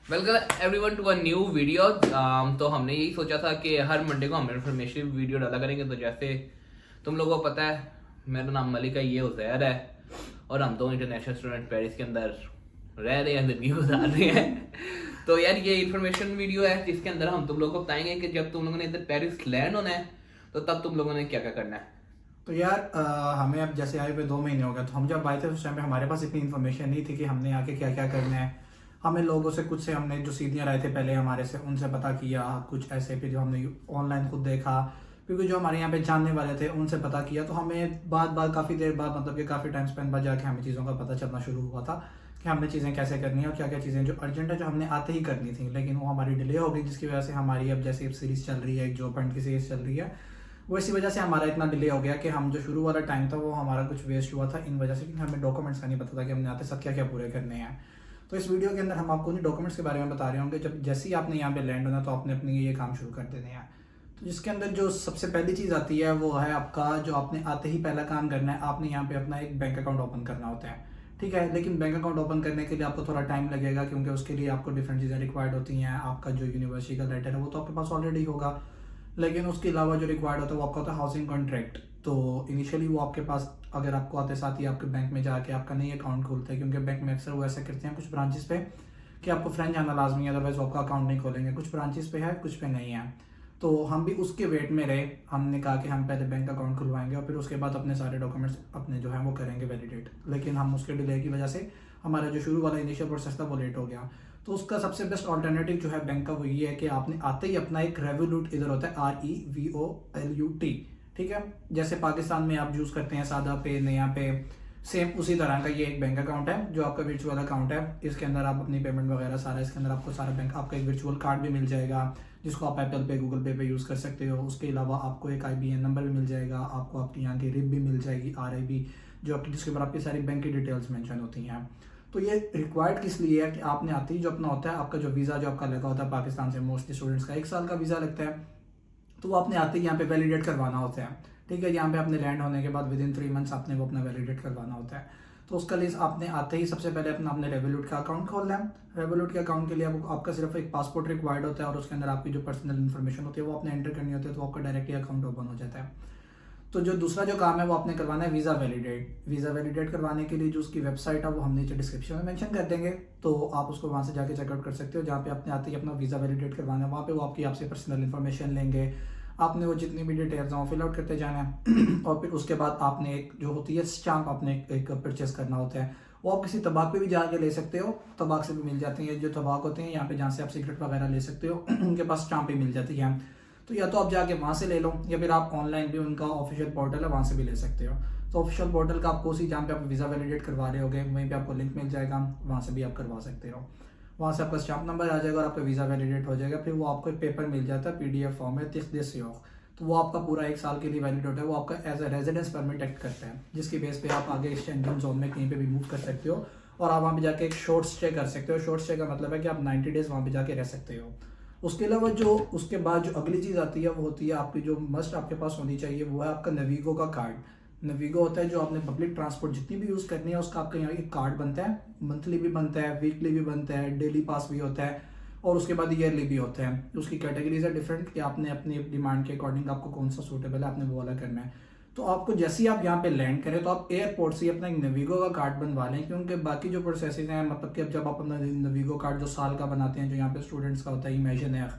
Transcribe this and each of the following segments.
Welcome everyone to a new video. तो हमने यही सोचा था कि हर मंडे को हम इन्फॉर्मेटिव वीडियो डाला करेंगे। तो जैसे तुम लोगों को पता है, मेरा नाम मलिक है, ये उज़ैर है, और हम दो इंटरनेशनल स्टूडेंट पेरिस के अंदर रह रहे हैं, जिंदगी गुजार रहे हैं। तो यार ये इन्फॉर्मेशन वीडियो है जिसके अंदर हम तुम लोगों को बताएंगे कि जब तुम लोगों ने इधर पेरिस लैंड होना है तो तब तुम लोगों ने क्या क्या करना है। तो यार हमें अब जैसे आए हुए 2 महीने हो गए, तो हम जब आए थे उस टाइम पे हमारे पास इतनी इन्फॉर्मेशन नहीं थी कि हमने आके क्या क्या करना है। हमें लोगों से कुछ से हमने जो सीनियर आए थे पहले हमारे से उनसे पता किया, कुछ ऐसे फिर जो हमने ऑनलाइन खुद देखा, क्योंकि जो हमारे यहाँ पे जानने वाले थे उनसे पता किया। तो हमें बाद बाद काफ़ी देर बाद मतलब कि काफ़ी टाइम स्पेंड बाद जाके हमें चीज़ों का पता चलना शुरू हुआ था कि हमने चीज़ें कैसे करनी है और क्या क्या चीज़ें जो अर्जेंट है जो हमने आते ही करनी थी, लेकिन वो हमारी डिले हो गई, जिसकी वजह से हमारी अब जैसे सीरीज़ चल रही है, एक जॉब हंट की सीरीज़ चल रही है, वो इसी वजह से हमारा इतना डिले हो गया कि हम जो शुरू वाला टाइम था वो हमारा कुछ वेस्ट हुआ था इन वजह से, क्योंकि हमें डॉक्यूमेंट्स का नहीं पता था कि हमने आते साथ क्या क्या पूरे करने हैं। तो इस वीडियो के अंदर हम आपको उन्हीं डॉक्यूमेंट्स के बारे में बता रहे होंगे। जब जैसे ही आपने यहाँ पे लैंड होना तो आपने अपने ये काम शुरू कर देने हैं। तो जिसके अंदर जो सबसे पहली चीज़ आती है वो है आपका, जो आपने आते ही पहला काम करना है, आपने यहाँ पे अपना एक बैंक अकाउंट ओपन करना होता है। ठीक है, लेकिन बैंक अकाउंट ओपन करने के लिए आपको थोड़ा टाइम लगेगा, क्योंकि उसके लिए आपको डिफरेंट चीज़ें रिक्वायर्ड होती हैं। आपका जो यूनिवर्सिटी का लेटर है वो तो आपके पास ऑलरेडी होगा, लेकिन उसके अलावा जो रिक्वायर्ड होता है वो आपका होता है हाउसिंग कॉन्ट्रैक्ट। तो इनिशियली वो आपके पास, अगर आपको आते साथ ही आपके बैंक में जाके आपका नई अकाउंट खोलते हैं, क्योंकि बैंक में अक्सर वो ऐसा करते हैं कुछ ब्रांचेस पे कि आपको फ्रेंच जाना लाजमी है, अदरवाइज वो आपका अकाउंट नहीं खोलेंगे। कुछ ब्रांचेस पे है, कुछ पे नहीं है। तो हम भी उसके वेट में रहे। हमने कहा कि हम पहले बैंक अकाउंट खुलवाएंगे और फिर उसके बाद अपने सारे डॉक्यूमेंट्स अपने जो है वो करेंगे वैलिडेट। लेकिन हम उसके डिले की वजह से हमारा जो शुरू वाला इनिशियल प्रोसेस था वो लेट हो गया। तो उसका सबसे बेस्ट ऑल्टरनेटिव जो है बैंक का वो ये है कि आपने आते ही अपना एक रेवोल्यूट, इधर होता है REVOLUT, ठीक है, जैसे पाकिस्तान में आप यूज़ करते हैं सादा पे, नया पे, सेम उसी तरह का ये एक बैंक अकाउंट है जो आपका वर्चुअल अकाउंट है। इसके अंदर आप अपनी पेमेंट वगैरह सारा, इसके अंदर आपको सारा बैंक, आपका एक वर्चुअल कार्ड भी मिल जाएगा जिसको आप एप्पल पे, गूगल पे यूज़ कर सकते हो। उसके अलावा आपको एक IBAN नंबर भी मिल जाएगा, आपको आपकी यहाँ की RIB भी मिल जाएगी, RIB, जो आपकी, जिसके ऊपर आपकी सारी बैंक की डिटेल्स मेंशन होती हैं। तो ये रिक्वायर्ड किस लिए है कि आपने आते ही जो अपना होता है, आपका जो वीज़ा जो आपका लगा होता है पाकिस्तान से, मोस्टली स्टूडेंट्स का 1 साल का वीज़ा लगता है, तो वो आपने आते ही यहाँ पे वैलिडेट करवाना होता है। ठीक है, यहाँ पे आपने लैंड होने के बाद विदिन 3 मंथ्स आपने वो अपना वैलिडेट करवाना होता है। तो उसका लिए आपने आते ही सबसे पहले अपना आपने रेवोल्यूट का अकाउंट खोलना है। रेवोल्यूट के अकाउंट के लिए आपका सिर्फ एक पासपोर्ट रिक्वायर्ड होता है और उसके अंदर आपकी जो पर्सनल इन्फॉर्मेशन होती है वो आपने एंटर करनी होती है, तो आपका डायरेक्टली अकाउंट ओपन हो जाता है। तो जो दूसरा जो काम है वो आपने करवाना है वीज़ा वैलिडेट। वीज़ा वैलिडेट करवाने के लिए जो उसकी वेबसाइट है वो हम नीचे डिस्क्रिप्शन में मेंशन कर देंगे, तो आप उसको वहाँ से जाके चेकआउट कर सकते हो। जहाँ पे आपने आते ही अपना वीज़ा वैलिडेट करवाना है, वहाँ पे वो आपकी आपसे पर्सनल इन्फॉर्मेशन लेंगे। आपने वो जितनी भी डिटेल्स हैं वो फिल आउट करते जाना है और फिर उसके बाद आपने एक जो होती है स्टाम्प आपने एक परचेस करना होता है। वो आप किसी तबाक पे भी जाके ले सकते हो, तबाक से भी मिल जाती है। जो तबाक होते हैं यहाँ पे जहाँ से आप सिगरेट वगैरह ले सकते हो उनके पास स्टाम्प भी मिल जाती है। तो या तो आप जाके वहाँ से ले लो, या फिर आप ऑनलाइन भी उनका ऑफिशियल पोर्टल है वहाँ से भी ले सकते हो। तो ऑफिशियल पोर्टल का आपको उसी जहाँ पे आप वीज़ा वैलिडेट करवा रहे होगे वहीं पे आपको लिंक मिल जाएगा, वहाँ से भी आप करवा सकते हो। वहाँ से आपका स्टाम्प नंबर आ जाएगा और आपका वीज़ा वैलिडेट हो जाएगा। फिर वो आपको एक पेपर मिल जाता है, PDF फॉर्म है, 30 दिस योग। तो वो आपका पूरा 1 साल के लिए वैलिड होता है। वो आपका as a residence permit act करता है, जिसकी बेस पे आप आगे शेंजन जोन में कहीं पे भी मूव कर सकते हो और आप वहाँ पे जाके एक शॉर्ट स्टे कर सकते हो। शॉर्ट स्टे का मतलब है कि आप 90 डेज वहाँ पे जाके रह सकते हो। उसके अलावा जो उसके बाद जो अगली चीज़ आती है वो होती है आपकी, जो मस्ट आपके पास होनी चाहिए, वो है आपका नवीगो का कार्ड। नवीगो होता है जो आपने पब्लिक ट्रांसपोर्ट जितनी भी यूज़ करनी है उसका आपका यहाँ एक कार्ड बनता है। मंथली भी बनता है, वीकली भी बनता है, डेली पास भी होता है और उसके बाद ईयरली भी होता है। उसकी कैटेगरीज है डिफरेंट कि आपने अपनी डिमांड के अकॉर्डिंग आपको कौन सा सूटेबल है आपने वो वाला करना है। तो आपको जैसे ही आप यहाँ पे लैंड करें तो आप एयरपोर्ट से अपना एक नवीगो का कार्ड बनवा लें, क्योंकि बाकी जो प्रोसेसेस हैं, मतलब कि अब जब आप अपना नवीगो कार्ड जो साल का बनाते हैं, जो यहाँ पे स्टूडेंट्स का होता है इमेजिन है,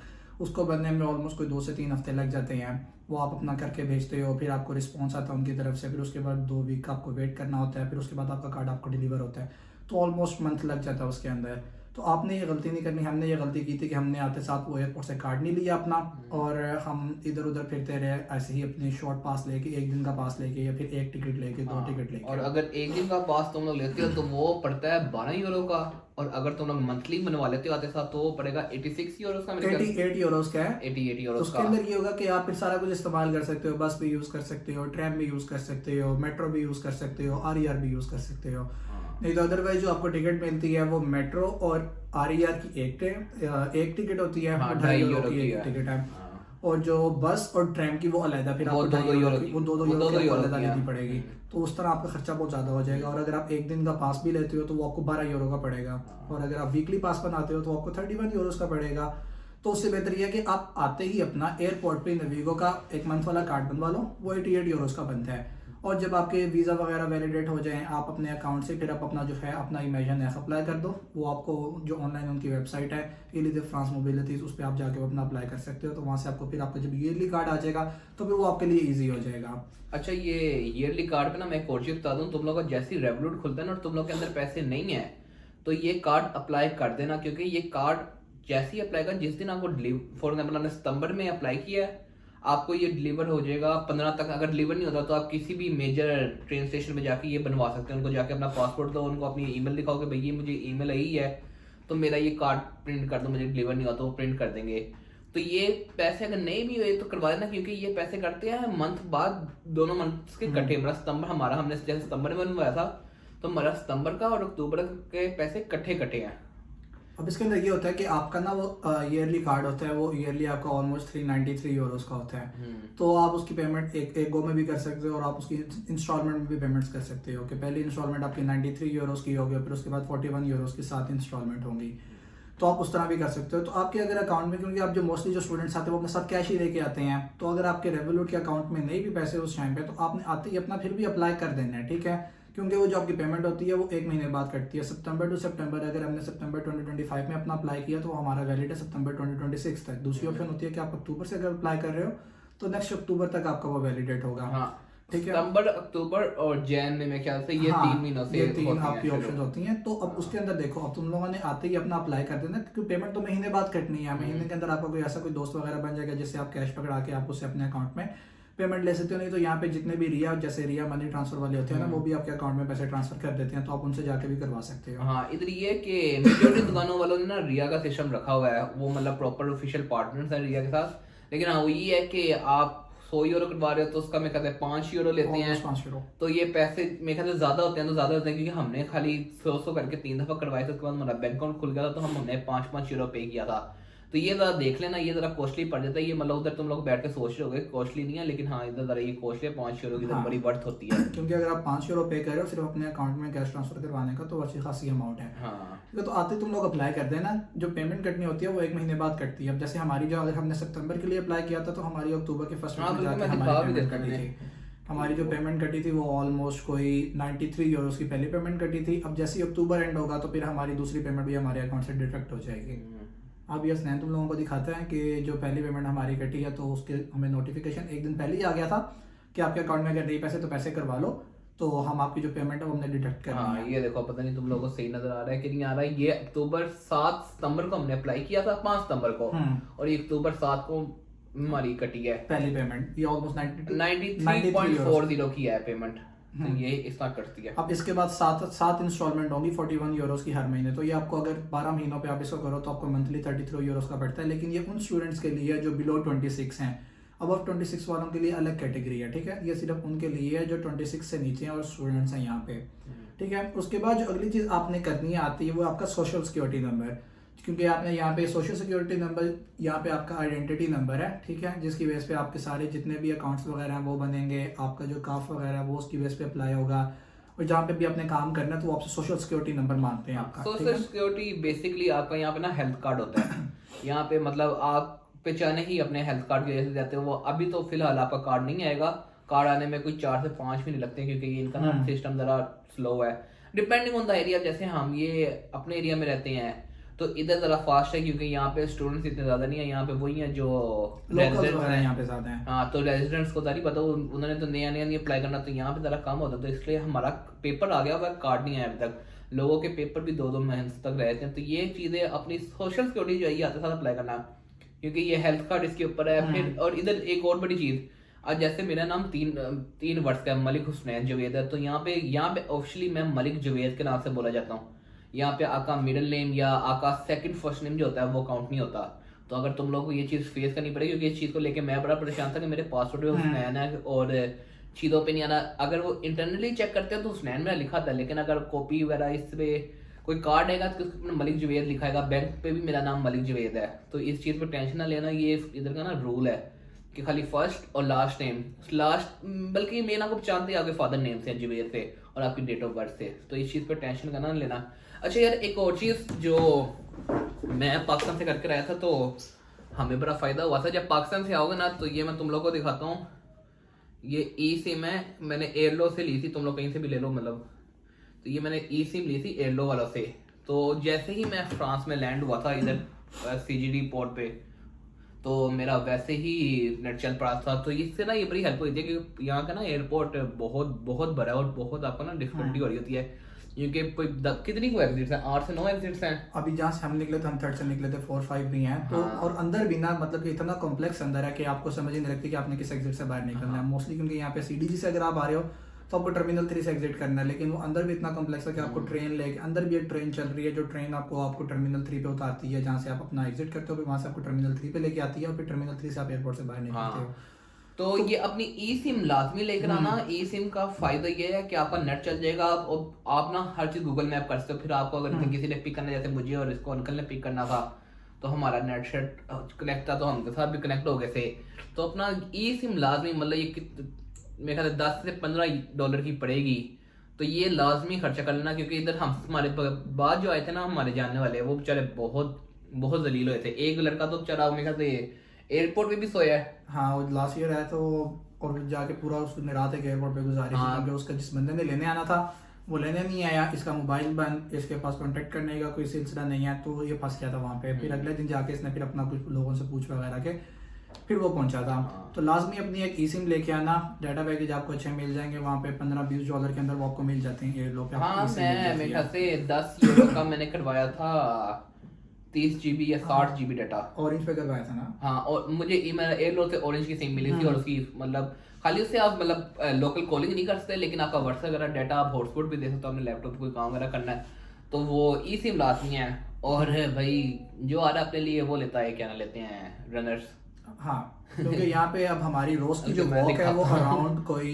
उसको बनने में ऑलमोस्ट कोई 2 से 3 हफ्ते लग जाते हैं। वो आप अपना करके भेजते हो, फिर आपको रिस्पॉन्स आता है उनकी तरफ से, फिर उसके बाद 2 वीक का आपको वेट करना होता है, फिर उसके बाद आपका कार्ड आपको डिलीवर होता है। तो ऑलमोस्ट मंथ लग जाता है उसके अंदर। तो आपने ये गलती नहीं करनी। हमने ये गलती की थी कि हमने आते साथ वो एयरपोर्ट से कार्ड नहीं लिया अपना और हम इधर उधर फिरते रहे ऐसे ही अपनी शॉर्ट पास लेके, 1 दिन का पास लेके या फिर 1 टिकट लेके, 2 टिकट लेके। और अगर 1 दिन का पास तुम लोग लेते हो तो वो पड़ता है 12 यूरो का, और अगर तुम लोग मंथली बनवा लेते हो आते साथ तो वो पड़ेगा 86 यूरो का, 88 यूरोस का है। 88 यूरो उसके का। अंदर ये होगा कि आप फिर सारा कुछ इस्तेमाल कर सकते हो। बस भी यूज़ कर सकते हो, ट्रेन भी यूज़ कर सकते हो, मेट्रो भी यूज़ कर सकते हो, RER भी यूज़ कर सकते हो। नहीं तो अदरवाइज जो आपको टिकट मिलती है वो मेट्रो और RER की एक टिकट होती है, हाँ, 2.5 2.5 यूरो यूरो की की एक है। टिकट है। और जो बस और ट्रेन की वो अलग फिर वो आपको 2-2 यूरो की, वो दो वो यूरो 2-2 की यूरो अलग की है। लेनी पड़ेगी। तो उस तरह आपका खर्चा बहुत ज़्यादा हो जाएगा। और अगर आप एक दिन का पास भी लेते हो तो वो आपको 12 यूरो का पड़ेगा। और अगर आप वीकली पास बनाते हो तो आपको 31 यूरोस का पड़ेगा। तो उससे बेहतर यह है कि आप आते ही अपना एयरपोर्ट पे नवीगो का एक मंथ वाला कार्ड बनवा लो, वो 88 यूरोस का बनता है। और जब आपके वीज़ा वगैरह वैलिडेट हो जाएं आप अपने अकाउंट से फिर आप अपना जो है अपना इमेजिन एफ अप्लाई कर दो। वो आपको जो ऑनलाइन उनकी वेबसाइट है इलीज फ्रांस मोबिलिटीज, उस पर आप जाके अपना अप्लाई कर सकते हो। तो वहाँ से आपको फिर आपका जब ईयरली कार्ड आ जाएगा तो फिर वो आपके लिए ईजी हो जाएगा। अच्छा, ये ईयरली कार्ड पे ना मैं एक और चीज बता दूं, तुम लोग का जैसे ही रेवोलूट खुलता है ना और तुम लोग के अंदर पैसे नहीं है तो ये कार्ड अप्लाई कर देना, क्योंकि ये कार्ड जैसे ही अप्लाई कर, जिस दिन आपको फॉर एग्जाम्पल आपने सितंबर में अप्लाई किया है, आपको ये डिलीवर हो जाएगा 15 तक। अगर डिलीवर नहीं होता तो आप किसी भी मेजर ट्रेन स्टेशन में जाके ये बनवा सकते हैं। उनको जाके अपना पासपोर्ट दो, उनको अपनी ईमेल दिखाओ कि भाई ये मुझे ईमेल आई है तो मेरा ये कार्ड प्रिंट कर दो, मुझे डिलीवर नहीं होता तो वो प्रिंट कर देंगे। तो ये पैसे अगर नहीं भी हुए तो करवा देना, क्योंकि ये पैसे करते हैं मंथ बाद, दोनों मंथ्स के कटे। मेरा सितंबर हमारा, हमने जैसे सितंबर में बनवाया था तो हमारा सितंबर का और अक्टूबर के पैसे कट्ठे कटे हैं। अब इसके अंदर ये होता है कि आपका ना वो ईयरली कार्ड होता है, वो ईयरली आपका ऑलमोस्ट 393 यूरोस का होता है। तो आप उसकी पेमेंट एक गो में भी कर सकते हो और आप उसकी इंस्टॉलमेंट में भी पेमेंट्स कर सकते हो कि पहली इंस्टॉलमेंट आपकी 93 यूरोस की होगी, फिर उसके बाद 41 यूरोस की 7 इंस्टॉलमेंट होंगी। तो आप उस तरह भी कर सकते हो। तो आपके अगर अकाउंट में, क्योंकि आप जो मोस्टली जो स्टूडेंट्स आते हैं वो अपने साथ कैश ही लेके आते हैं, तो अगर आपके रेवोलूट के अकाउंट में नहीं भी पैसे उस टाइम पे तो आपने आते ही अपना फिर भी अप्लाई कर देना है, ठीक है। क्योंकि वो जो आपकी पेमेंट होती है वो 1 महीने बाद कटती है, सितंबर टू सितंबर। अगर हमने सितंबर 2025 में अपना अप्लाई किया तो हमारा वैलिड है सितंबर 2026 तक। दूसरी ऑप्शन होती है कि आप अक्टूबर से अगर अप्लाई कर रहे हो तो नेक्स्ट अक्टूबर तक आपका वो वैलिडेट होगा। हाँ, ठीक है। सितंबर, अक्टूबर और जैन में मेरे ख्याल से ये हाँ, 3 महीनों से ये 3 होती हैं आपकी शुरू। ऑप्शन होती हैं। तो अब उसके अंदर देखो, अब तुम लोगों ने आते ही अपना अप्लाई कर देना, क्योंकि पेमेंट तो महीने बाद कटनी है। महीने के अंदर आपका कोई ऐसा कोई दोस्त वगैरह बन जाएगा जिससे आप कैश पकड़ा के आप उससे अपने अकाउंट में पेमेंट ले सकते हो। नहीं तो यहाँ पे जितने भी रिया, जैसे रिया मनी ट्रांसफर वाले होते हैं ना, वो भी आपके अकाउंट में पैसे ट्रांसफर कर देते हैं, तो आप उनसे जाके भी करवा सकते हो। हाँ, इधर ये कि मेजॉरिटी दुकानों वालों ने ना रिया का सिस्टम रखा हुआ है, वो मतलब प्रॉपर ऑफिशियल पार्टनर्स है रिया के साथ। लेकिन हाँ, वो ये है कि आप 100 यूरो करवा रहे हो तो उसका मैं कहते हैं 5 यूरो लेते हैं। 5 यूरो। तो ये पैसे मेरे ख्याल से ज्यादा होते हैं, तो ज्यादा होते हैं क्योंकि हमने खाली 100 करके 3 दफा करवाए थे। उसके बाद हमारा बैंक अकाउंट खुल गया था तो हमने 5-5 यूरो पे किया था। तो ये जरा देख लेना, ये जरा कॉस्टली पड़ जाता है। ये मतलब उधर तुम लोग बैठ के सोच रहे होगे कॉस्टली नहीं है, लेकिन हाँ इधर जरा ये कॉस्टली है। 5 यूरो की इधर बड़ी वर्थ होती है, क्योंकि अगर आप 5 यूरो पे कर रहे हो सिर्फ अपने अकाउंट में कैश ट्रांसफर करवाने का तो अच्छी खासी अमाउंट है। हाँ। ठीक है, तो आते तुम लोग अप्लाई कर देना। जो पेमेंट कटनी होती है वो 1 महीने बाद कटती है। अब जैसे हमारी जो, अगर हमने सितंबर के लिए अप्लाई किया था तो हमारी अक्टूबर के फर्स्ट वीक में जाके हमारी पेमेंट कटी थी। हमारी जो पेमेंट कटी थी वो ऑलमोस्ट कोई 93 यूरोस की पहली पेमेंट कटी थी। अब जैसे ही अक्टूबर एंड होगा तो फिर हमारी दूसरी पेमेंट भी हमारे अकाउंट से डिडक्ट हो जाएगी। अब ये स्नैन तुम लोगों को दिखाता है कि जो पहली पेमेंट हमारी कटी है तो उसके हमें नोटिफिकेशन एक दिन पहले ही आ गया था कि आपके अकाउंट में अगर नहीं पैसे तो पैसे करवा लो, तो हम आपकी जो पेमेंट है वो हमने डिडक्ट कर हाँ, ये देखो, पता नहीं तुम लोगों को सही नजर आ रहा है कि नहीं आ रहा है। ये अक्टूबर 7 सितंबर को हमने अप्लाई किया था, 5 सितंबर को, और ये अक्टूबर 7 को हमारी कटी है पहली पेमेंट। ये ऑलमोस्ट 93.40 की है पेमेंट। तो ये इसका कटती है। अब इसके बाद 7 इंस्टॉलमेंट होंगी 41 यूरोस की हर महीने। तो ये आपको अगर 12 महीनों पे आप इसको करो तो आपको मंथली 33 यूरोस का पड़ता है। लेकिन ये उन स्टूडेंट्स के लिए जो बिलो 26 हैं। अब 26 वालों के लिए अलग कैटेगरी है, ठीक है। ये सिर्फ उनके लिए है जो 26 से नीचे हैं और स्टूडेंट्स हैं यहाँ पे, ठीक है। उसके बाद जो अगली चीज़ आपने करनी है आती है वो आपका सोशल सिक्योरिटी नंबर, क्योंकि आपने यहाँ पे सोशल सिक्योरिटी नंबर, यहाँ पे आपका आइडेंटिटी नंबर है, ठीक है, जिसकी बेस पे आपके सारे जितने भी अकाउंट्स वगैरह हैं वो बनेंगे। आपका जो काफ वगैरह है वो उसकी बेस पे अप्लाई होगा। और जहाँ पे भी आपने काम करना है तो वो आपसे सोशल सिक्योरिटी नंबर मांगते हैं आपका। सोशल सिक्योरिटी बेसिकली आपका यहाँ पे ना हेल्थ कार्ड होता है। यहाँ पे मतलब आप पहचाने ही अपने हेल्थ कार्ड की वजह से जाते हो। वो अभी तो फिलहाल आपका कार्ड नहीं आएगा, कार्ड आने में कोई 4 से 5 महीने लगते हैं, क्योंकि इनका ना सिस्टम जरा स्लो है डिपेंडिंग ऑन द एरिया। जैसे हम ये अपने एरिया में रहते हैं तो इधर जरा फास्ट है, क्योंकि यहाँ पे स्टूडेंट्स इतने ज्यादा नहीं है। यहाँ पे वही है जो लोकल्स हैं यहाँ पे ज्यादा हैं। हाँ, तो रेजिडेंट्स को नहीं पता, उन्होंने तो नया नहीं अप्लाई करना, तो यहाँ पे जरा कम होता है। तो इसलिए हमारा पेपर आ गया हुआ, कार्ड नहीं आया अभी तक। लोगों के पेपर भी 2-2 महीने तक रहते हैं। तो ये चीजें अपनी सोशल सिक्योरिटी जो है आते साथ अप्लाई करना, क्योंकि ये हेल्थ कार्ड इसके ऊपर है। फिर और इधर एक और बड़ी चीज, आज जैसे मेरा नाम 3 वर्ष का मलिक हुसनैन जवेद है, तो यहाँ पे ऑफिशियली मैं मलिक जवेद के नाम से बोला जाता हूँ। यहाँ पे आपका मिडिल नेम या आपका सेकंड फर्स्ट नेम जो होता है वो काउंट नहीं होता। तो अगर तुम लोग को ये चीज़ फेस करनी पड़ेगी, क्योंकि इस चीज़ को लेके मैं बड़ा परेशान था कि मेरे पासपोर्ट पे हुसनैन है और चीज़ों पे नहीं आना। अगर वो इंटरनली चेक करते हैं तो हुसनैन में लिखा था, लेकिन अगर कॉपी वगैरह इस पे कोई कार्ड आएगा तो उसके ऊपर मलिक जुवेद लिखा है, बैंक पे भी मेरा नाम मलिक जुवेद है। तो इस चीज़ पर टेंशन ना लेना, ये इधर का ना रूल है कि खाली फर्स्ट और लास्ट नेम, लास्ट बल्कि मेन आपको पहचानते हैं आपके फादर नेम से, जुवेद से, और आपकी डेट ऑफ बर्थ से। तो इस चीज़ पर टेंशन करना ना लेना। अच्छा यार, एक और चीज़ जो मैं पाकिस्तान से करके आया था तो हमें बड़ा फ़ायदा हुआ था। जब पाकिस्तान से आओगे ना तो ये मैं तुम लोग को दिखाता हूँ, ये ई सिम है, मैंने एयरलो से ली थी, तुम लोग कहीं से भी ले लो मतलब। तो ये मैंने ई सिम ली थी एयरलो वालों से। तो जैसे ही मैं फ्रांस में लैंड हुआ था इधर CGD पोर्ट पे, तो मेरा वैसे ही नेट चल पड़ा था। तो इससे ना ये बड़ी हेल्प हुई थी कि यहाँ का ना एयरपोर्ट बहुत बहुत बड़ा है और बहुत आपको ना डिफिकल्टी हो रही होती है, क्योंकि कोई कितनी को एग्जिट्स हैं, 8 से 9 एग्जिट्स हैं। अभी जहाँ से हम निकले थे, हम थर्ड से निकले थे, 4-5 भी हैं तो। हाँ। और अंदर भी ना मतलब कि इतना कॉम्प्लेक्स अंदर है कि आपको समझ ही नहीं लगती कि आपने किस एग्जिट से बाहर निकलना है मोस्टली, क्योंकि यहाँ पे CDG से अगर आप आ रहे हो तो आपको टर्मिनल 3 से एग्जिट करना है, लेकिन वो अंदर भी इतना कॉम्प्लेक्स है कि आपको ट्रेन लेके, अंदर भी एक ट्रेन चल रही है जो ट्रेन आपको टर्मिनल 3 पे उतारती है, जहाँ से आप अपना एग्जिट करते हो, फिर वहाँ से आपको टर्मिनल 3 पे लेके आती है और फिर टर्मिनल 3 से आप एयरपोर्ट से बाहर निकलते हो। तो ये अपनी ई सिम लाजमी लेकर आना। ई सिम का फायदा ये है कि आपका नेट चल जाएगा, आप ना हर चीज गूगल मैप कर सकते हो। फिर आपको अगर किसी ने पिक करना, जैसे मुझे और इसको अंकल ने पिक करना था, तो हमारा नेट शेट कनेक्ट था तो हम साथ भी कनेक्ट हो गए थे। तो अपना ई सिम लाजमी, मतलब ये मेरे ख्याल से $10 से $15 की पड़ेगी, तो ये लाजमी खर्चा कर लेना। क्योंकि इधर हम हमारे बाद जो आए थे ना हमारे जानने वाले, वो बेचारे बहुत बहुत जलील हुए थे। एक लड़का तो बेचारा मेरे ख्याल से एयरपोर्ट पे भी सोया है। हाँ, वो लास्ट ईयर आया तो, और जाके पूरा उसने रात एक एयरपोर्ट पे गुजारी थी, क्योंकि उसका जिस बंदे ने लेने आना था वो लेने नहीं आया, इसका मोबाइल बंद, इसके पास कांटेक्ट करने का कोई सिलसिला नहीं है, तो ये फंस गया था वहाँ पे। फिर अगले दिन जाके इसने फिर अपना कुछ लोगों से पूछ वगैरह के फिर वो पहुंचा था। तो लाजमी अपनी एक ई सिम लेके आना, डाटा पैकेज आपको अच्छे मिल जाएंगे वहाँ पे, $15-20 के अंदर वो आपको मिल जाते हैं एयरलो पे। हाँ, मैं मेरे ख्याल से €10 का मैंने करवाया था 30 GB या 60 GB डाटा। ऑरेंज पे करवाया था ना? हाँ, और मुझे एयरलो से ऑरेंज की सिम मिली थी, और उसकी मतलब खाली उससे आप मतलब लोकल कॉलिंग नहीं कर सकते, लेकिन आपका व्हाट्सएप वगैरह डाटा आप हॉटस्पॉट भी दे सकते हो, अपने लैपटॉप पे कोई काम वगैरह करना है तो वो ई सिम लाजमी है। और भाई जो आ रहा है अपने लिए वो लेता है, क्या ना लेते हैं, रनर्स। हाँ, क्योंकि यहाँ पे अब हमारी रोज की जो वॉक है वो अराउंड कोई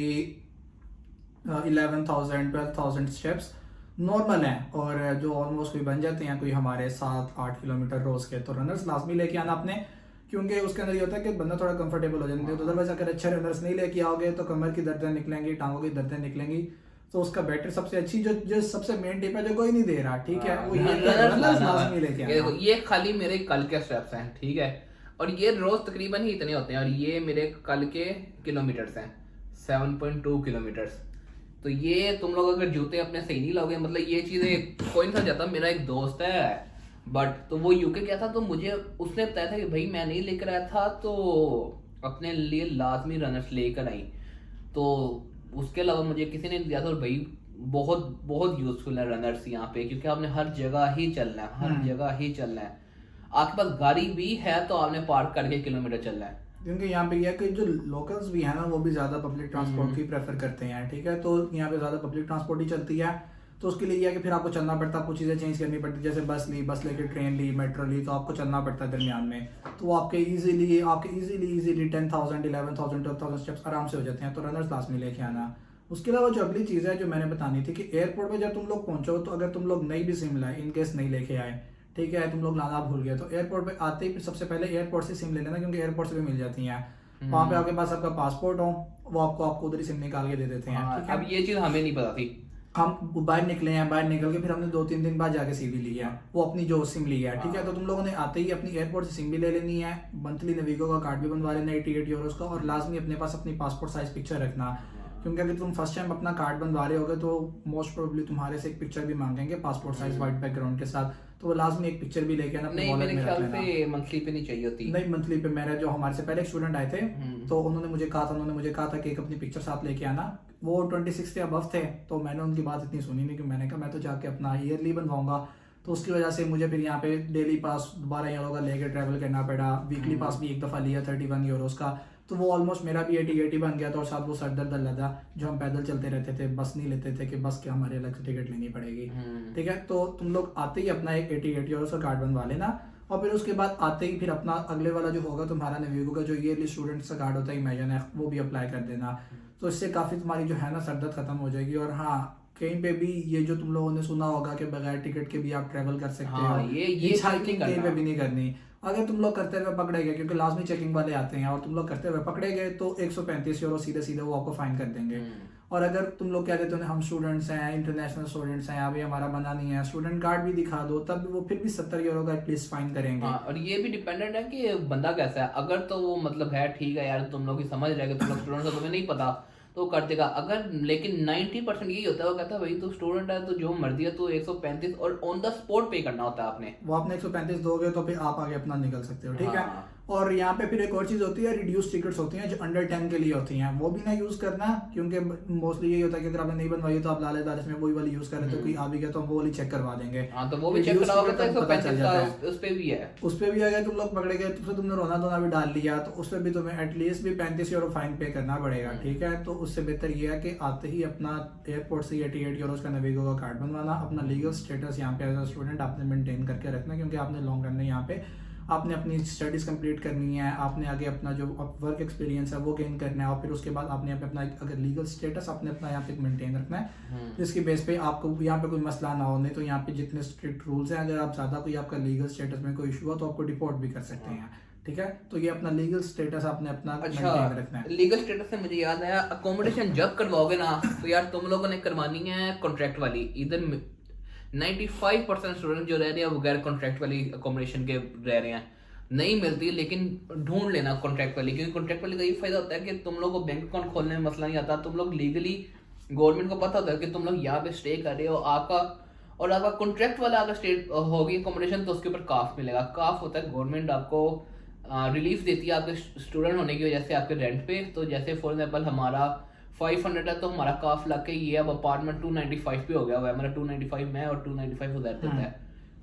11,000-12,000 स्टेप्स नॉर्मल हैं, और जो ऑलमोस्ट कोई बन जाते हैं कोई हमारे 7-8 किलोमीटर रोज के। तो रनर्स लाजमी लेके आना अपने, क्योंकि उसके अंदर ये होता है कि बंदा थोड़ा कंफर्टेबल हो जाता है। तो अदरवाइज अगर अच्छे रनर्स नहीं लेके आओगे तो कमर की दर्दें निकलेंगी, टांगों की दर्दें निकलेंगी। तो उसका बेटर सबसे अच्छी जो सबसे मेन टिप है जो कोई नहीं दे रहा, ठीक है, वो ये रनर्स लाजमी लेके आना। ये खाली मेरे कल के स्टेप्स हैं, ठीक है, और ये रोज तकरीबन ही इतने होते हैं, और ये मेरे कल के किलोमीटर्स हैं 7.2 किलोमीटर्स। तो ये तुम लोग अगर जूते अपने सही नहीं लाओगे, मतलब ये चीज़ें कोई नहीं जाता। मेरा एक दोस्त है बट तो वो यूके गया था, तो मुझे उसने बताया था कि भाई मैं नहीं लेकर आया था, तो अपने लिए लाजमी रनर्स लेकर आई। तो उसके अलावा मुझे किसी ने दिया था, और भाई बहुत बहुत यूजफुल है रनर्स यहाँ पे, क्योंकि आपने हर जगह ही चलना है, हर जगह ही चलना है। आपके पास गाड़ी भी है तो आपने पार्क करके किलोमीटर चलना है, क्योंकि यहाँ पे यह है कि जो लोकल्स भी है ना वो भी ज़्यादा पब्लिक ट्रांसपोर्ट ही प्रेफर करते हैं, ठीक है। तो यहाँ पे ज़्यादा पब्लिक ट्रांसपोर्ट ही चलती है, तो उसके लिए यह है कि फिर आपको चलना पड़ता है, आपको चीज़ें चेंज करनी पड़ती है। जैसे बस लेके ट्रेन ली, मेट्रो ली, तो आपको चलना पड़ता है दरमियान में, तो वो आपके इजीली 10,000 11,000 12,000 स्टेप्स आराम से हो जाते हैं। तो रनर्स क्लास में लेके आना। उसके अलावा जो अगली चीज़ है जो मैंने बतानी थी कि एयरपोर्ट पर जब तुम लोग पहुंचो, तो अगर तुम लोग नई भी सिम लाए, इनकेस नहीं लेके आए, ठीक है, तुम लोग लाना भूल गए, तो एयरपोर्ट पे आते ही सबसे पहले एयरपोर्ट से सिम ले लेना, क्योंकि एयरपोर्ट से भी मिल जाती हैं। वहाँ पे आपके पास आपका पासपोर्ट हो, वो आपको उधर ही सिम निकाल के दे देते हैं, ठीक है। अब ये चीज़ हमें नहीं पता थी। हम बाहर निकले हैं, बाहर निकल के फिर हमने 2-3 दिन बाद जाके सिम भी ली है, वो अपनी जो सिम ली है, ठीक है। तो तुम लोगों ने आते ही अपनी एयरपोर्ट से सिम भी ले लेनी है, मंथली नवीगो का कार्ड भी बनवा लेना 88 यूरोस का, और लाजमी अपने पास अपनी पासपोर्ट साइज पिक्चर रखना, क्योंकि अगर तुम फर्स्ट टाइम अपना कार्ड बनवा रहे होगे तो मोस्ट प्रोबेबली तुम्हारे से एक पिक्चर भी मांगेंगे पासपोर्ट साइज वाइट बैकग्राउंड के साथ, तो वो लाजमी एक पिक्चर भी लेके आना। नहीं, मेरे ख्याल से मंथली पे नहीं चाहिए होती। नहीं, मंथली पे मेरा जो हमारे से पहले एक स्टूडेंट आए थे, तो उन्होंने मुझे कहा था कि एक अपनी पिक्चर साथ लेके आना। वो 26 के अबव थे, तो मैंने उनकी बात इतनी सुनी नहीं, कि मैंने कहा मैं तो जाके अपना ईयरली बनवाऊंगा। तो उसकी वजह से मुझे फिर यहाँ पे डेली पास 12 यूरो का लेके ट्रैवल करना पड़ा। वीकली पास भी एक दफ़ा लिया 31 यूरोस का, तो वो ऑलमोस्ट मेरा भी 80 बन गया था। और साथ वो सर दर्द लगा जो हम पैदल चलते रहते थे, बस नहीं लेते थे कि बस के हमारे अलग से टिकट लेनी पड़ेगी, ठीक है। तो तुम लोग आते ही अपना एक 88 यूरो का कार्ड बनवा लेना, और फिर उसके बाद आते ही फिर अपना अगले वाला जो होगा तुम्हारा नवीगो का जो ईयरली स्टूडेंट्स का कार्ड होता है इमेजिन है, वो भी अप्लाई कर देना। तो इससे काफ़ी तुम्हारी जो है ना सर दर्द खत्म हो जाएगी। और हाँ, कहीं पे भी ये जो तुम लोगों ने सुना होगा कि बगैर टिकट के भी आप ट्रेवल कर सकते हाँ, हो, ये हिच हाइकिंग नहीं कहीं पे करना। भी नहीं करनी। अगर तुम लोग करते हुए पकड़े गए, क्योंकि लाजमी चेकिंग वाले आते हैं, और तुम लोग करते हुए पकड़े गए तो 135 यूरो सीधे सीधे वो आपको फाइन कर देंगे। और अगर तुम लोग कह देते हो हम स्टूडेंट्स हैं, इंटरनेशनल स्टूडेंट्स हैं, अभी हमारा बना नहीं है, स्टूडेंट कार्ड भी दिखा दो, तब वो फिर भी 70 यूरो का एटलीस्ट फाइन करेंगे। हाँ, और ये भी डिपेंडेंट है कि बंदा कैसा है। अगर तो वो मतलब है ठीक है यार, तुम लोग ही समझ रहे कि तुम लोग स्टूडेंट हो, तुम्हें नहीं पता, तो कर देगा। अगर लेकिन 90% यही होता है, वो कहता है भाई तू स्टूडेंट है तो जो मर्जी है, तो 135 और ऑन द स्पॉट पे करना होता है आपने। वो आपने 135 दोगे तो फिर आप आगे अपना निकल सकते हो, ठीक है। हाँ। और यहाँ पे फिर एक और चीज़ होती है, रिड्यूस टिकट्स होती हैं जो अंडर 10 के लिए होती हैं, वो भी ना यूज़ करना, क्योंकि मोस्टली यही होता है कि अगर आपने नहीं बनवाई तो आप लाले लालच में वही वाली यूज़ कर रहे हो, तो कोई आ भी गया तो हम वो वाली चेक करवा देंगे। हाँ, तो वो भी चेक Reduced कराओगे ticket तो का पता चल 135 जाता का है। उस पे भी है। उस पर भी अगर तुम लोग पकड़े गए तो तुमने रोना धोना भी डाल लिया, तो उस पर भी तुम्हें एटलीस्ट भी 35 यूरो फाइन पे करना पड़ेगा, ठीक है। तो उससे बेहतर ये है कि आते ही अपना एयरपोर्ट से 88 यूरो का नवेगो का कार्ड बनवाना, अपना लीगल स्टेटस यहाँ पे एज अ स्टूडेंट आपने मेंटेन करके रखना, क्योंकि आपने लॉन्ग रन में यहाँ पे आपने अपनी स्टडीज कंप्लीट करनी है, आपने आगे अपना जो वर्क एक्सपीरियंस है वो गेन करना है, और फिर उसके बाद आपने यहाँ पे अपना अगर लीगल स्टेटस आपने अपना यहाँ पे मेंटेन रखना है, जिसकी बेस पे आपको यहाँ पे कोई मसला ना हो। नहीं तो यहाँ पे जितने स्ट्रिक्ट रूल्स हैं, अगर आप ज़्यादा कोई आपका लीगल स्टेटस में कोई इशू हो तो आपको डिपोर्ट भी कर सकते हैं, ठीक है। तो ये अपना लीगल स्टेटस आपने अपना मेंटेन रखना है। लीगल स्टेटस से मुझे याद आया, अकोमोडेशन जब करवाओगे ना, तो यार तुम लोगों ने करवानी है कॉन्ट्रैक्ट वाली। इधर 95% स्टूडेंट जो रह रहे हैं वो गैर कॉन्ट्रैक्ट वाली अकोमोडेशन के रह रहे हैं, नहीं मिलती, लेकिन ढूंढ लेना कॉन्ट्रैक्ट वाली, क्योंकि कॉन्ट्रैक्ट वाली का ये फायदा होता है कि तुम लोग को बैंक अकाउंट खोलने में मसला नहीं आता, तुम लोग लीगली गवर्नमेंट को पता होता है कि तुम लोग यहाँ पे स्टे कर रहे हो, आपका कॉन्ट्रैक्ट वाला अगर स्टेट होगी अकोमोडेशन तो उसके ऊपर काफ मिलेगा। काफ होता है गवर्नमेंट आपको रिलीफ देती है आपके स्टूडेंट होने की वजह से आपके रेंट पे। तो जैसे फॉर एग्जाम्पल हमारा 500 है, तो हमारा काफ लग के ये अब अपार्टमेंट 295 पे हो गया हुआ है, हमारा 295 में और 295 उधर देता है,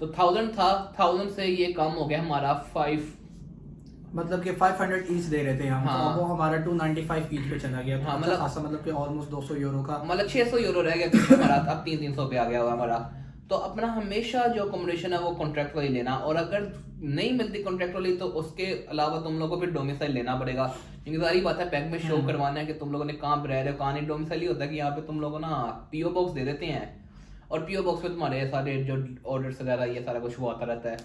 तो 1000 था, 1000 से ये कम हो गया हमारा 5, मतलब कि 500 ईच दे रहे थे हम, हाँ। तो अब वो हमारा 295 ईच पे चला गया। हाँ, मतलब खासा, मतलब कि ऑलमोस्ट 200 यूरो का, मतलब 600 यूरो रह गया पीछे हमारा, अब 300 पे आ गया हुआ हमारा। तो अपना हमेशा जो अकोमोडेशन है वो कॉन्ट्रैक्ट वाली लेना, और अगर नहीं मिलती कॉन्ट्रैक्ट वाली तो उसके अलावा तुम लोगों को फिर डोमिसाइल लेना पड़ेगा, क्योंकि सारी बात है बैंक में शो करवाना है कि तुम लोगों ने कहाँ रह रहे हो, कहाँ नहीं। डोमिसाइल ही होता है कि यहाँ पे तुम लोगों ना पीओ बॉक्स दे देते हैं, और पीओ बॉक्स में तुम्हारे सारे जो ऑर्डर्स वगैरह ये सारा कुछ वो आता रहता है।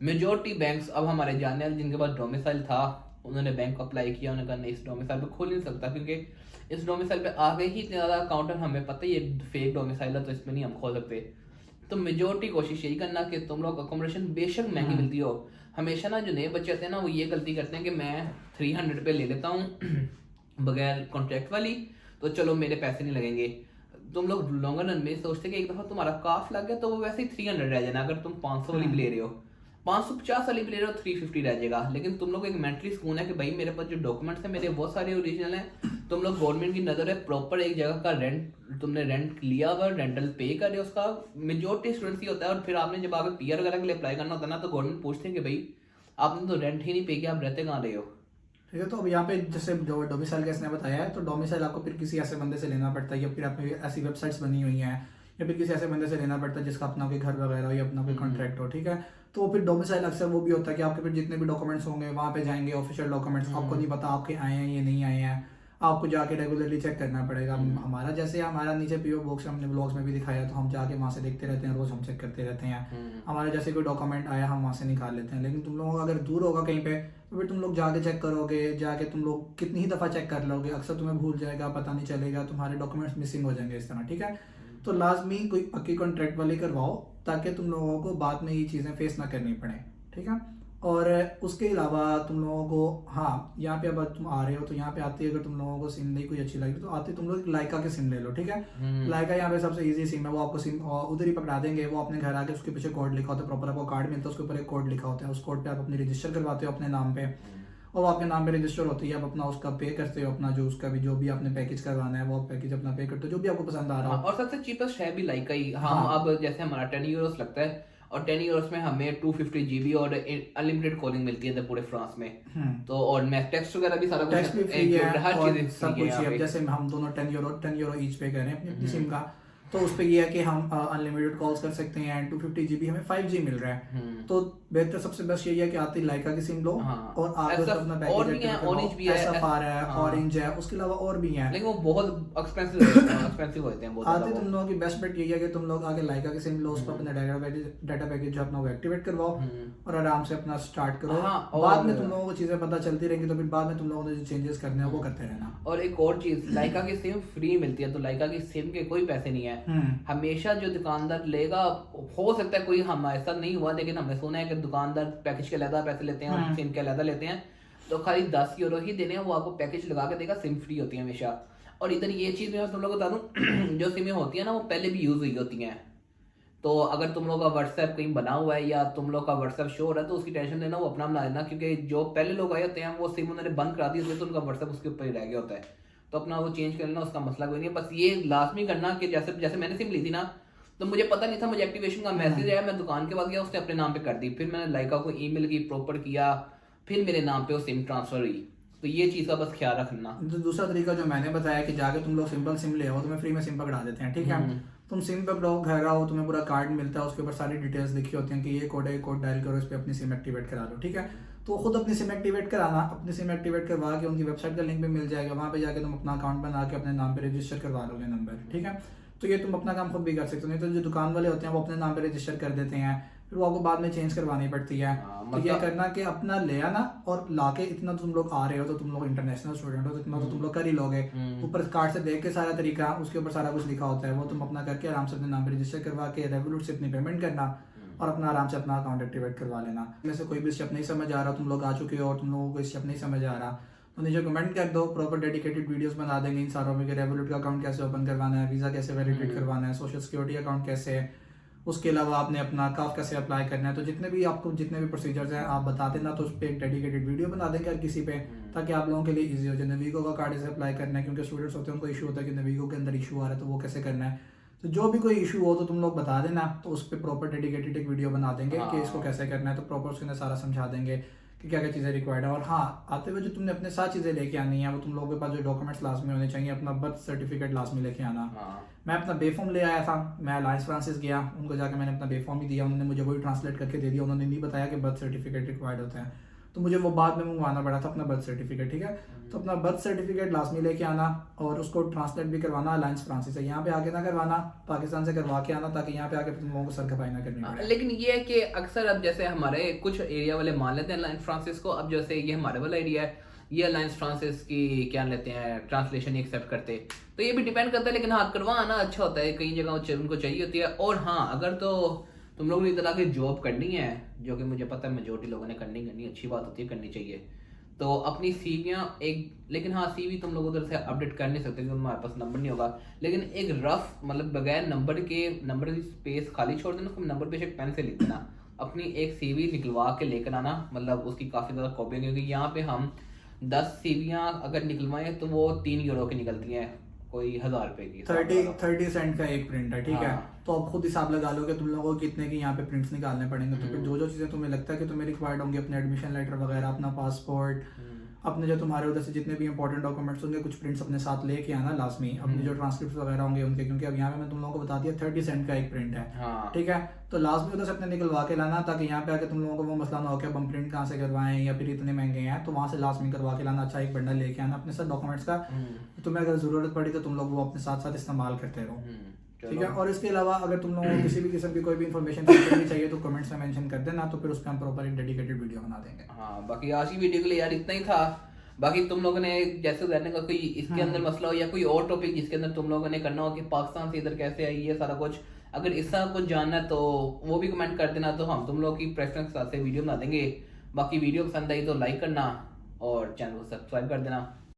मेजोरिटी बैंक्स अब हमारे जानने वाले जिनके पास डोमिसाइल था, उन्होंने बैंक अप्लाई किया, उन्होंने कहा नहीं इस डोमिसाइल पे खोल नहीं सकता, क्योंकि इस डोमिसाइल पे आ गए ही इतने ज़्यादा अकाउंट है, हमें पता है ये फेक डोमिसाइल है, तो इसमें नहीं हम खोल सकते। तो मेजोरिटी कोशिश यही करना कि तुम लोग अकोमोडेशन बेशक महंगी मिलती हो, हमेशा ना जो नए बच्चे होते हैं ना वो ये गलती करते हैं कि मैं 300 पे ले लेता हूँ बगैर कॉन्ट्रैक्ट वाली, तो चलो मेरे पैसे नहीं लगेंगे। तुम लोग लॉन्गर रन में सोचते कि एक दफ़ा तुम्हारा काफ लग गया तो वो वैसे ही 300 रह जाना। अगर तुम 500 वाली भी ले रहे हो, 550 वाली भी ले रहे हो, 350 रह जाएगा। लेकिन तुम लोग एक मेंटली सुकून है कि भाई मेरे पास जो डॉक्यूमेंट्स हैं मेरे वो सारे ओरिजिनल हैं। तुम लोग गवर्नमेंट की नज़र है प्रॉपर एक जगह का रेंट तुमने रेंट लिया हुआ, रेंटल पे कर रहे हो उसका। मेजोरिटी स्टूडेंट्स ही होता है। और फिर आपने जब आगे पीआर वगैरह के लिए अप्लाई करना होता है ना, तो गवर्नमेंट पूछते हैं कि भाई आपने तो रेंट ही नहीं पे किया, आप रहते कहाँ रहे हो। ठीक है। तो अब यहाँ पे जैसे जो डोमिसाइल का इसने बताया है, तो डोमिसाइल आपको फिर किसी ऐसे बंदे से लेना पड़ता है, या फिर आपने ऐसी वेबसाइट्स बनी हुई हैं, या फिर किसी ऐसे बंदे से लेना पड़ता है जिसका अपना कोई घर वगैरह हो या अपना कोई कॉन्ट्रैक्ट हो, ठीक है। तो फिर डोमिसाइल अक्सर वो भी होता है कि आपके फिर जितने भी डॉक्यूमेंट्स होंगे वहाँ पे जाएंगे, ऑफिशियल डॉक्यूमेंट्स, आपको नहीं पता आपके आए हैं ये नहीं आए हैं, आपको जाके रेगुलरली चेक करना पड़ेगा। हमारा जैसे हमारा नीचे पीओ बॉक्स हमने ब्लॉग्स में भी दिखाया, तो हम जाके वहाँ से देखते रहते हैं, रोज हम चेक करते रहते हैं। हमारा जैसे कोई डॉक्यूमेंट आया हम वहाँ से निकाल लेते हैं। लेकिन तुम लोगों का अगर दूर होगा कहीं पे, तो फिर तुम लोग जाके चेक करोगे, जाके तुम लोग कितनी ही दफ़ा चेक कर लोगे, अक्सर तुम्हें भूल जाएगा, पता नहीं चलेगा, तुम्हारे डॉक्यूमेंट्स मिसिंग हो जाएंगे इस तरह, ठीक है। तो लाजमी कोई पक्की कॉन्ट्रैक्ट वाली करवाओ, ताकि तुम लोगों को बाद में ये चीज़ें फेस ना करनी पड़े, ठीक है। और उसके अलावा तुम लोगों को, हाँ, यहाँ पे अब तुम आ रहे हो तो यहाँ पे आते ही अगर तुम लोगों को सिम नहीं कोई अच्छी लगी तो आते तुम लोग लाइका के सिम ले लो, ठीक है। लाइका यहाँ पे सबसे इजी सिम है, वो आपको सिम उधर ही पकड़ा देंगे, वो अपने घर आके उसके पीछे कोड लिखा होता है, प्रॉपर आपको कार्ड मिलता है, उसके ऊपर एक कोड लिखा होता है, उस कोड पे आप अपनी रजिस्टर करवाते हो अपने नाम पे, और वो आपके नाम पे रजिस्टर होती है, आप अपना उसका पे करते हो, अपना जो उसका भी जो भी आपने पैकेज करवाना है वो पैकेज अपना पे करते हो, जो भी आपको पसंद आ रहा हो। और सबसे चीपेस्ट है भी लाइका ही। हम अब जैसे हमारा 10 यूरोस लगता है, और 10 यूरोस में हमें 250 GB और अनलिमिटेड कॉलिंग मिलती है पूरे फ्रांस में। तो और मैं टेक्स्ट वगैरह भी सारा टेक्स्ट भी कुछ फ्री है, हर और चीज सब कुछ है। जैसे हम दोनों 10 यूरो ईच पे कर रहे हैं अपनी सिम का, तो उस पे ये है कि हम अनलिमिटेड कॉल्स कर सकते हैं, 250 GB हमें 5G मिल रहा है। तो बेहतर सबसे बेस्ट यही है कि आती लाइका की सिम लो हाँ। और आप ऐसा अपना और भी है, ऑरेंज भी है, SFR है, हाँ। ऑरेंज है, उसके अलावा और भी हैं, लेकिन वो बहुत एक्सपेंसिव होते हैं बहुत आते ज़्यादा तुम लोगों की बेस्ट बेट यही है कि तुम लोग आगे लाइका की सिम लो, उस पर अपना डाटा पैकेज जो अपना वो एक्टिवेट करवाओ और आराम से अपना स्टार्ट करो। हाँ, और बाद में तुम लोगों को चीजें पता चलती रहेंगी तो फिर बाद में तुम लोगों ने जो चेंजेस करने हैं वो करते रहना। और एक और चीज, लाइका की सिम फ्री मिलती है, तो लाइका की सिम के कोई पैसे नहीं है। हमेशा जो दुकानदार लेगा, हो सकता है कोई हमारे साथ नहीं हुआ लेकिन हमने सुना है कि दुकानदार पैकेज के अलग पैसे लेते हैं और सिम के अलग लेते हैं, तो खाली 10 यूरो ही देने हैं, वो आपको पैकेज लगा के देगा, सिम फ्री होती है हमेशा। और इधर ये चीज मैं तुम लोग को बता दूं, जो सिमें होती है ना वो पहले भी यूज हुई होती हैं, तो अगर तुम लोग का व्हाट्सएप कहीं बना हुआ है या तुम लोग का व्हाट्सएप शो हो रहा है तो उसकी टेंशन लेना, वो अपना बना लेना, क्योंकि जो पहले लोग आए होते हैं वो सिम उन्होंने बंद करा दी होती है तो उनका व्हाट्सएप उसके ऊपर ही रह गया होता है, तो अपना वो चेंज कर लेना, उसका मसला कोई नहीं है। बस ये लाजमी करना कि जैसे मैंने सिम ली थी ना, तो मुझे पता नहीं था, मुझे एक्टिवेशन का मैसेज आया, मैं दुकान के पास गया, उसने अपने नाम पे कर दी, फिर मैंने लाइका को ईमेल की प्रॉपर किया, फिर मेरे नाम पे वो सिम ट्रांसफर हुई। तो ये चीज़ का बस ख्याल रखना। तो दूसरा तरीका जो मैंने बताया कि जाके तुम लोग सिंपल सिम ले आओ, तुम्हें फ्री में सिम पकड़ा देते हैं, ठीक है। तुम सिम पे घर आओ, तुम्हें पूरा कार्ड मिलता है, उसके ऊपर सारी डिटेल्स लिखी होती हैं कि ये कोड है, कोड डायल करो, इस पर अपनी सिम एक्टिवेट करा लो, ठीक है। तो खुद अपनी सिम एक्टिवेट कराना, अपनी सिम एक्टिवेट करवा के उनकी वेबसाइट का लिंक भी मिल जाएगा, वहाँ पे जाके तुम अपना अकाउंट बना के अपने नाम पे रजिस्टर करवा लोगे नंबर, ठीक है। तो ये तुम अपना काम खुद भी कर सकते हो, नहीं तो जो दुकान वाले होते हैं वो अपने नाम पे रजिस्टर कर देते हैं, फिर वो आपको बाद में चेंज करवानी पड़ती है। तो ये करना कि अपना ले आना और लाके, इतना तुम लोग आ रहे हो तो तुम लोग इंटरनेशनल स्टूडेंट हो तो इतना तो तुम लोग कर ही लोगे, ऊपर कार्ड से देख के सारा तरीका, उसके ऊपर सारा कुछ लिखा होता है, वो तुम अपना करके आराम से अपने नाम पे रजिस्टर करवा के रेवोलूट से अपनी पेमेंट करना और अपना आराम से अपना अकाउंट एक्टिवेट करवा लेना। इनमें से कोई भी स्टेप नहीं समझ आ रहा, तुम लोग आ चुके हो और तुम लोगों को स्टेप नहीं समझ आ रहा, तो नीचे कमेंट कर दो, प्रॉपर डेडिकेटेड वीडियोस बना देंगे इन सारों में कि रेवोलूट का अकाउंट कैसे ओपन करवाना है, वीज़ा कैसे वेरीफाइड करवाना है, सोशल सिक्योरिटी अकाउंट कैसे है, उसके अलावा आपने अपना काफ कैसे अप्लाई करना है। तो जितने भी प्रोसीजर्स हैं आप बता देना, तो उस पर एक डेडिकेटेड वीडियो बना देंगे हर किसी पे, ताकि आप लोगों के लिए ईजी हो जाए। नवीगो का कार्ड ऐसे अप्लाई करना है, क्योंकि स्टूडेंट्स होते हैं उनको इशू होता है कि नवीगो के अंदर इशू आ रहा है तो वो कैसे करना है। तो जो भी कोई इशू हो तो तुम लोग बता देना, तो उस पर प्रॉपर डेडिकेटेड एक वीडियो बना देंगे कि इसको कैसे करना है, तो प्रॉपर उसके सारा समझा देंगे कि क्या क्या चीज़ें रिक्वायर्ड है। और हाँ, आते हुए जो तुमने अपने साथ चीज़ें लेके आनी है, वो तुम लोगों के पास जो डॉक्यूमेंट्स लाजमी होने चाहिए, अपना बर्थ सर्टिफिकेट लाजमी लेके आना। मैं अपना बेफॉर्म ले आया था, मैं अलायंस फ्रांसिस गया, उनको जाकर मैंने अपना बेफॉर्म ही दिया, उन्होंने मुझे वही ट्रांसलेट करके दे दिया, उन्होंने नहीं बताया कि बर्थ सर्टिफिकेट रिक्वायर्ड होता है, तो मुझे वो बाद में मंगवाना पड़ा था अपना बर्थ सर्टिफिकेट, ठीक है। तो अपना बर्थ सर्टिफिकेट लाजमी लेके आना और उसको ट्रांसलेट भी करवाना अलायंस फ्रांसिस से, यहाँ पे आके ना करवाना, पाकिस्तान से करवा के आना, ताकि यहाँ पे आके तुम लोगों को सर खपाई ना करनी पड़े। लेकिन ये है कि अक्सर अब जैसे हमारे कुछ एरिया वाले मान लेते हैं अलायंस फ्रांसिस को, अब जैसे ये हमारे वाला एरिया है, ये अलायंस फ्रांसिस की क्या लेते हैं ट्रांसलेशन एक्सेप्ट करते, तो ये भी डिपेंड करता है। लेकिन हाँ, करवाना अच्छा होता है, कई जगह उनको चाहिए होती है। और हाँ, अगर तो तुम लोगों ने इस तरह की जॉब करनी है, जो कि मुझे पता है मेजोरिटी लोगों ने करनी अच्छी बात होती है, करनी चाहिए, तो अपनी सीवियाँ एक, लेकिन हाँ सीवी तुम लोग उधर से अपडेट कर नहीं सकते क्योंकि तुम्हारे पास नंबर नहीं होगा, लेकिन एक रफ मतलब बगैर नंबर की स्पेस खाली छोड़ देना, उसको नंबर पे एक पेन से लिख देना, अपनी एक सीवी निकलवा के लेकर आना, मतलब उसकी काफ़ी ज़्यादा कॉपी, क्योंकि यहाँ पे हम 10 सीवियाँ अगर निकलवाएं तो वो 3 यूरो की निकलती हैं, कोई 1000 रुपए की, 30 सेंट का एक प्रिंट है, ठीक है। तो अब खुद हिसाब लगा लो कि तुम लोगों को कितने की यहाँ पे प्रिंट्स निकालने पड़ेंगे। तो फिर जो चीज़ें तुम्हें लगता है कि तुम्हें रिक्वायर्ड होंगी, अपने एडमिशन लेटर वगैरह, अपना पासपोर्ट, अपने जो तुम्हारे उधर से जितने भी इंपॉर्टेंट डॉक्यूमेंट्स होंगे, कुछ प्रिंट्स अपने साथ लेके आना लाजमी, अपने जो ट्रांसक्रिप्ट वगैरह होंगे उनके, क्योंकि अब यहाँ पे मैं तुम लोगों को बता दिया 30 सेंट का एक प्रिंट है, ठीक है। तो लाजमी उधर से अपने निकलवा के लाना, ताकि यहाँ पे आके तुम लोगों को वो मसला ना हो कि अब हम प्रिंट कहाँ से करवाएं या फिर इतने महंगे हैं, तो वहाँ से लाजमी करवा के लाना। अच्छा एक बंडल लेके आना अपने साथ डॉक्यूमेंट्स का, तुम्हें अगर ज़रूरत पड़ी तो तुम लोग वो अपने साथ साथ इस्तेमाल करते रहो, ठीक है। और इसके अलावा अगर तुम लोगों को किसी भी किस्म की कोई भी इन्फॉर्मेशन चाहिए तो कमेंट्स में मेंशन कर देना, तो फिर उस पर हम प्रॉपर एक डेडिकेटेड वीडियो बना देंगे। हाँ, बाकी आज की वीडियो के लिए यार इतना ही था। बाकी तुम लोगों ने जैसे कहने का कोई इसके अंदर मसला हो या कोई और टॉपिक जिसके अंदर तुम लोगों ने करना हो कि पाकिस्तान से इधर कैसे आई, ये सारा कुछ अगर इसका कुछ जानना है तो वो भी कमेंट कर देना, तो हम तुम लोगों की प्रेफरेंस के साथ से वीडियो बना देंगे। बाकी वीडियो पसंद आई तो लाइक करना और चैनल को सब्सक्राइब कर देना।